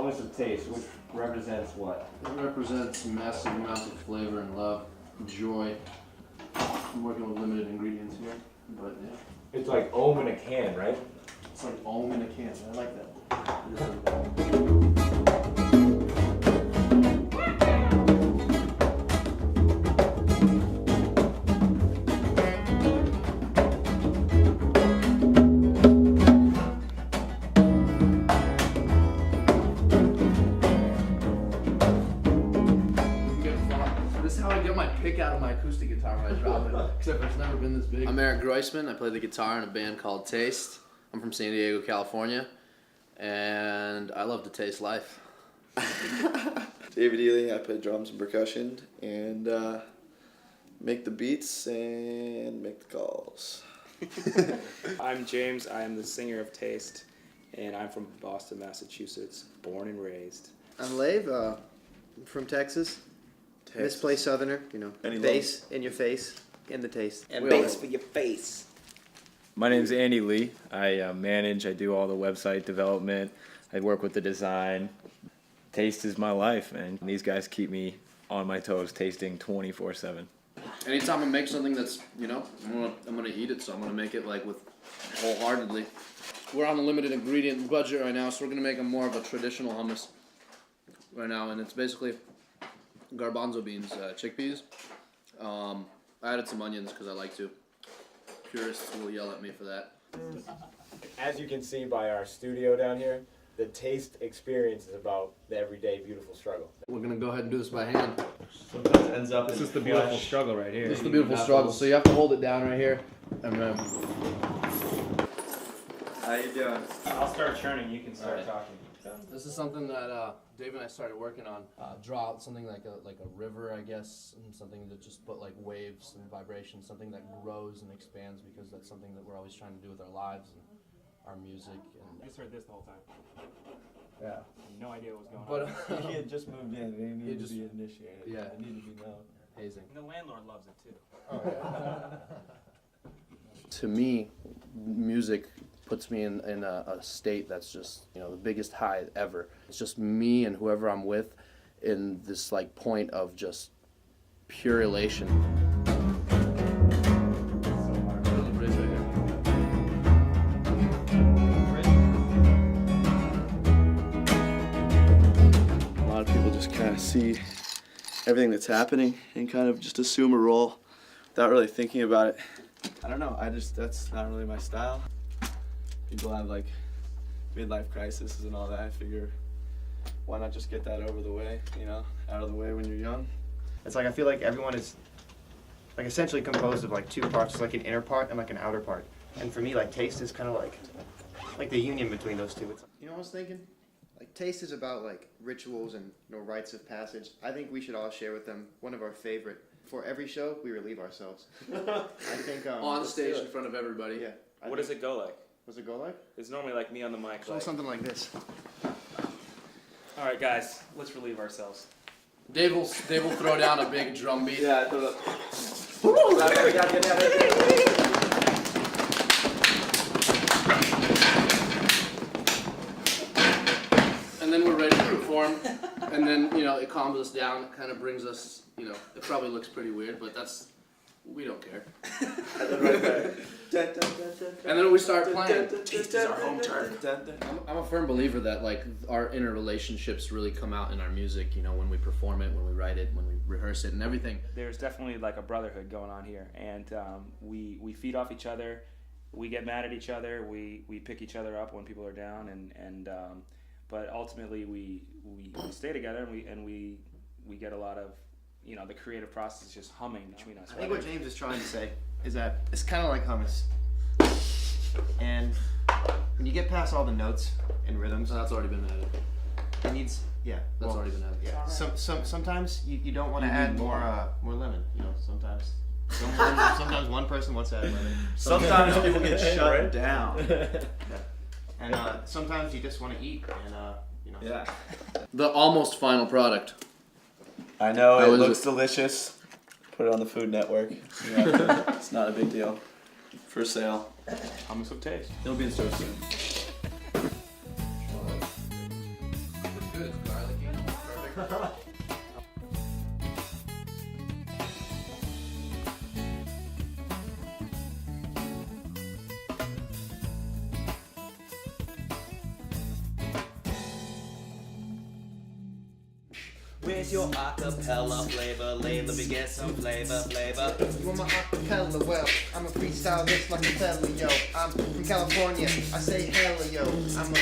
hummus of taste, which represents what? It represents massive amounts of flavor and love, joy. I'm working with limited ingredients here, but yeah. It's like Ohm in a can, right? It's like Ohm in a can. I like that. This is how I get my pick out of my acoustic guitar when I drop it, except it's never been this big. I'm Eric Groisman. I play the guitar in a band called Taste. I'm from San Diego, California, and I love to taste life. David Ely, I play drums and percussion, and make the beats and make the calls. I'm James. I am the singer of Taste, and I'm from Boston, Massachusetts, born and raised. I'm Lave, I'm from Texas. Misplaced Southerner, you know, bass in your face, in the taste. And bass for your face. My name's Andy Lee. I I do all the website development. I work with the design. Taste is my life, man. These guys keep me on my toes, tasting 24/7. Anytime I make something that's, you know, I'm gonna eat it, so I'm gonna make it like with wholeheartedly. We're on a limited ingredient budget right now, so we're gonna make a more of a traditional hummus right now, and it's basically garbanzo beans, chickpeas. I added some onions because I like to. Purists will yell at me for that. As you can see by our studio down here, the taste experience is about the everyday beautiful struggle. We're gonna go ahead and do this by hand. Sometimes ends up This is the beautiful struggle right here. This is the beautiful struggle. So you have to hold it down right here, and then. How you doing? I'll start churning, you can start Alright. talking. This is something that Dave and I started working on. Draw out something like a river, I guess, and something that just put like waves and vibrations, something that grows and expands, because that's something that we're always trying to do with our lives and our music. And I just heard this the whole time. yeah, No idea what was going on. He had just moved in. He needed to be initiated. Yeah. It needed to be known. hazing. And the landlord loves it too. To me, music puts me in a state that's just, you know, the biggest high ever. It's just me and whoever I'm with in this like point of just pure elation. A lot of people just kind of see everything that's happening and kind of just assume a role without really thinking about it. I don't know, that's not really my style. People have like midlife crises and all that. I figure, why not just get that over the way, you know, out of the way when you're young. It's like I feel like everyone is like essentially composed of like two parts. It's like an inner part and like an outer part. And for me, like taste is kind of like the union between those two. It's, you know what I was thinking? Like taste is about like rituals and, you know, rites of passage. I think we should all share with them one of our favorite. For every show, we relieve ourselves. I think On stage in front of everybody. Yeah. What does it go like? Does it go like? It's normally like me on the mic. So Like, something like this. all right, guys, let's relieve ourselves. Dave will throw down a big drum beat. Yeah, I thought And then we're ready to perform, and then, you know, it calms us down, it kind of brings us, you know, it probably looks pretty weird, but we don't care. And then we start playing. Taste is our home turf. I'm a firm believer that like our inner relationships really come out in our music, you know, when we perform it, when we write it, when we rehearse it and everything. There's definitely like a brotherhood going on here, and we feed off each other. We get mad at each other. We pick each other up when people are down, and but ultimately we stay together, and we get a lot of, you know, the creative process is just humming between us. I think what James is trying to say is that it's kind of like hummus. And when you get past all the notes and rhythms, That's already been added. it needs, yeah. That's already been added. Yeah. Sometimes you don't want to add more lemon. You know, sometimes one person wants to add lemon. sometimes people get shut down. And sometimes you just want to eat, and you know. Yeah. The almost final product. I know, How it is looks it? delicious. Put it on the Food Network. Yeah, it's not a big deal. For sale. Hummus of taste. It'll be in store soon. Good. Where's your acapella flavor? Let me get some flavor. You want my acapella? Well, I'm a freestyle this like a fella, yo. I'm from California, I say hella, yo. I'm a